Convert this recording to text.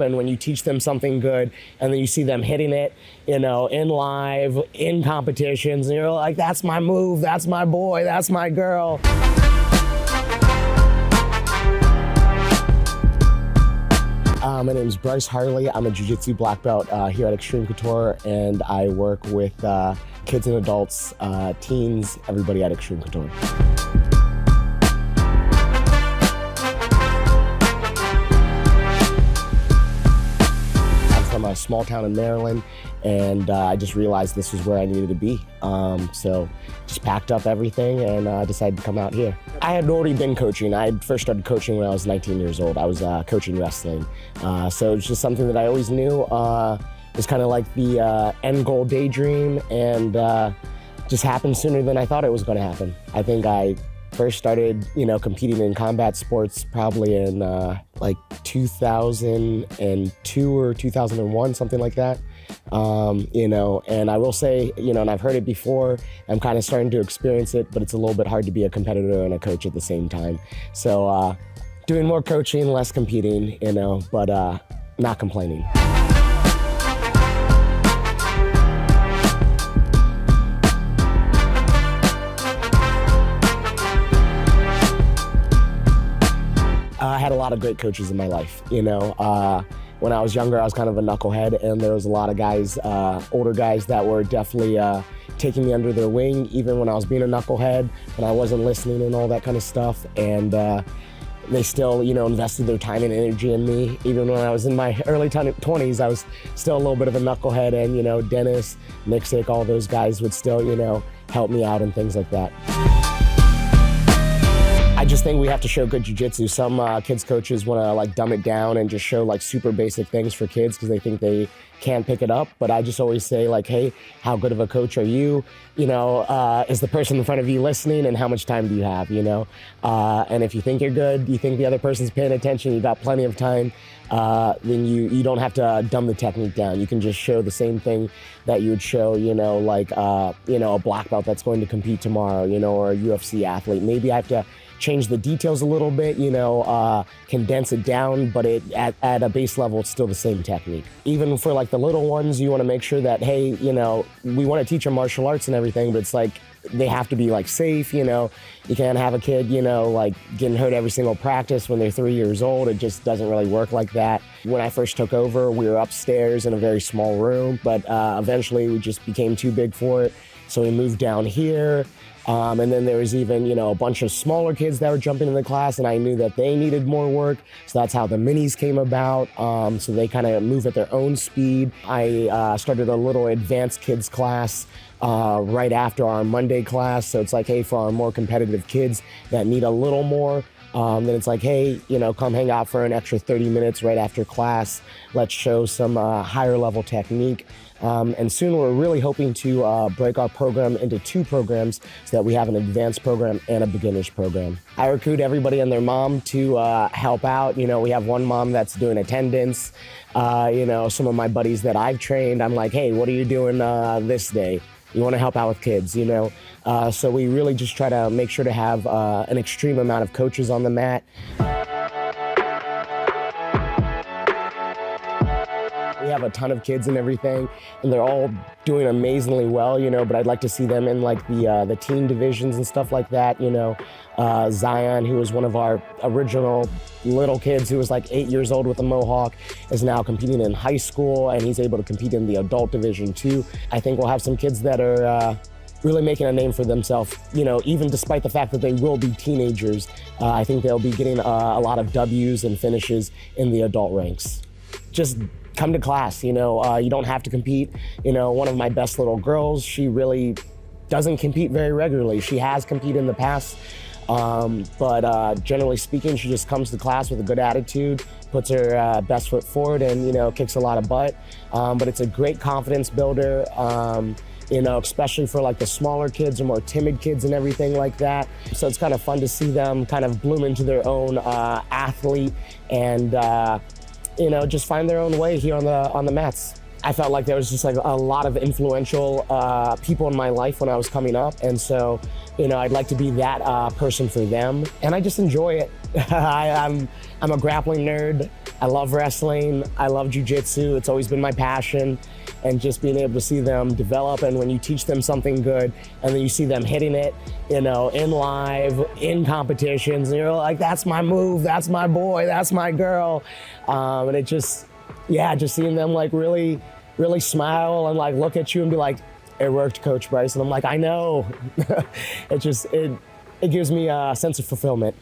And when you teach them something good and then you see them hitting it, in live, in competitions, and you're like, that's my move, that's my boy, that's my girl. My name is Bryce Harley. I'm a jiu-jitsu black belt here at Xtreme Couture, and I work with kids and adults, teens, everybody at Xtreme Couture. I'm from a small town in Maryland, and I just realized this was where I needed to be. So just packed up everything and decided to come out here. I had already been coaching. I had first started coaching when I was 19 years old. I was coaching wrestling. So it's just something that I always knew. It's kind of like the end goal daydream, and just happened sooner than I thought it was going to happen. I think I first started, competing in combat sports probably in like 2002 or 2001, something like that. And I will say, and I've heard it before, I'm kind of starting to experience it, but it's a little bit hard to be a competitor and a coach at the same time. So doing more coaching, less competing, but not complaining. I had a lot of great coaches in my life. When I was younger, I was kind of a knucklehead, and there was a lot of guys, older guys, that were definitely taking me under their wing, even when I was being a knucklehead, when I wasn't listening and all that kind of stuff. And they still, invested their time and energy in me. Even when I was in my early 20s, I was still a little bit of a knucklehead, and Dennis, Nixick, all those guys would still, help me out and things like that. I just think we have to show good jiu-jitsu. Some kids coaches want to dumb it down and just show super basic things for kids because they think they can't pick it up. But I just always say hey, how good of a coach are you? Is the person in front of you listening, and how much time do you have? And if you think you're good, you think the other person's paying attention, you got plenty of time, then you don't have to dumb the technique down. You can just show the same thing that you would show, a black belt that's going to compete tomorrow, or a UFC athlete. Maybe I have to change the details a little bit, condense it down, but at a base level, it's still the same technique. Even for the little ones, you want to make sure that, hey, we want to teach them martial arts and everything, but it's they have to be safe, You can't have a kid, getting hurt every single practice when they're 3 years old. It just doesn't really work like that. When I first took over, we were upstairs in a very small room, but eventually we just became too big for it. So we moved down here. And then there was even, a bunch of smaller kids that were jumping in the class, and I knew that they needed more work. So that's how the minis came about. So they kind of move at their own speed. I started a little advanced kids class right after our Monday class. So it's hey, for our more competitive kids that need a little more, then it's hey, come hang out for an extra 30 minutes right after class. Let's show some higher level technique. And soon we're really hoping to break our program into 2 programs so that we have an advanced program and a beginner's program. I recruit everybody and their mom to help out. We have one mom that's doing attendance. Some of my buddies that I've trained, I'm hey, what are you doing this day? You want to help out with kids, So we really just try to make sure to have an extreme amount of coaches on the mat. We have a ton of kids and everything, and they're all doing amazingly well, but I'd like to see them in the teen divisions and stuff like that, Zion, who was one of our original little kids who was 8 years old with a mohawk, is now competing in high school, and he's able to compete in the adult division too. I think we'll have some kids that are really making a name for themselves, even despite the fact that they will be teenagers. I think they'll be getting a lot of W's and finishes in the adult ranks. Just come to class, you don't have to compete. One of my best little girls, she really doesn't compete very regularly. She has competed in the past, but generally speaking, she just comes to class with a good attitude, puts her best foot forward, and, kicks a lot of butt. But it's a great confidence builder, especially for the smaller kids or more timid kids and everything like that. So it's kind of fun to see them kind of bloom into their own athlete and, just find their own way here on the mats. I felt like there was just a lot of influential people in my life when I was coming up, and so I'd like to be that person for them, and I just enjoy it. I'm a grappling nerd. I love wrestling. I love jiu-jitsu. It's always been my passion. And just being able to see them develop, and when you teach them something good and then you see them hitting it, you know, in live, in competitions, and you're like, that's my move, that's my boy, that's my girl. And it just, yeah, just seeing them like really smile and like look at you and be like, it worked, Coach Bryce. And I'm like, I know. It gives me a sense of fulfillment.